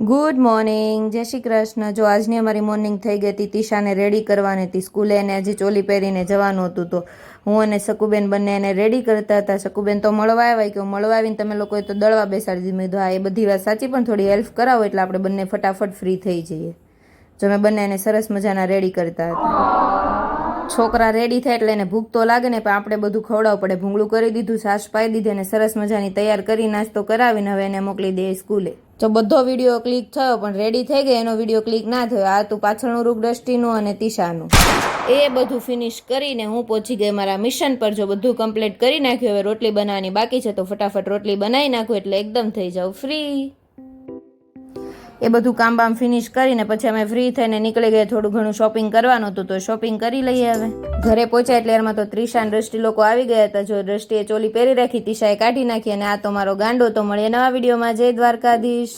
Good morning, જય શ્રી કૃષ્ણ. જો આજની અમારી મોર્નિંગ થઈ ગઈ હતી તીશાને રેડી કરવાની હતી સ્કૂલે, એને હજી ચોલી પહેરીને જવાનું હતું. તો હું અને શકુબેન બંને એને રેડી કરતા હતા. શકુબેન તો મળવા આવ્યા કે મળવા આવીને તમે લોકોએ તો દળવા બેસાડી દીધું. મેં કીધું હા એ બધી વાત સાચી, પણ થોડી હેલ્પ કરાવો એટલે આપણે બંને ફટાફટ ફ્રી થઈ જઈએ. જો મેં બંને એને સરસ મજાના રેડી કરતા હતા. છોકરા રેડી થાય એટલે એને ભૂખ તો લાગે ને, પણ આપણે બધું ખવડાવવું પડે. ભૂંગળું કરી દીધું, સાસ પાઈ દીધી અને સરસ મજાની તૈયાર કરી નાસ્તો કરાવીને હવે એને મોકલી દઈએ સ્કૂલે. તો બધો વિડીયો ક્લિક થયો પણ રેડી થઈ ગઈ એનો વિડીયો ક્લિક ના થયો. આ તું પાછળનું રૂપ દ્રષ્ટિનું અને તીશાનું એ બધું ફિનિશ કરીને હું પહોંચી ગઈ મારા મિશન પર. જો બધું કમ્પ્લીટ કરી નાખ્યું, હવે રોટલી બનાવવાની બાકી છે તો ફટાફટ રોટલી બનાવી નાખું એટલે એકદમ થઈ જાઉં ફ્રી. એ બધું કામ બામ ફિનિશ કરીને પછી અમે ફ્રી થઈને નીકળી ગયા. થોડું ઘણું શોપિંગ કરવાનું હતું તો શોપિંગ કરી લઈએ. હવે ઘરે પહોંચ્યા એટલે એમાં તો ત્રિશા અને દ્રષ્ટિ લોકો આવી ગયા હતા. જો દ્રષ્ટિએ ચોલી પહેરી રાખી, તીશાએ કાઢી નાખી અને આ તો મારો ગાંડો. તો મળીએ નવા વિડીયોમાં. જય દ્વારકાધીશ.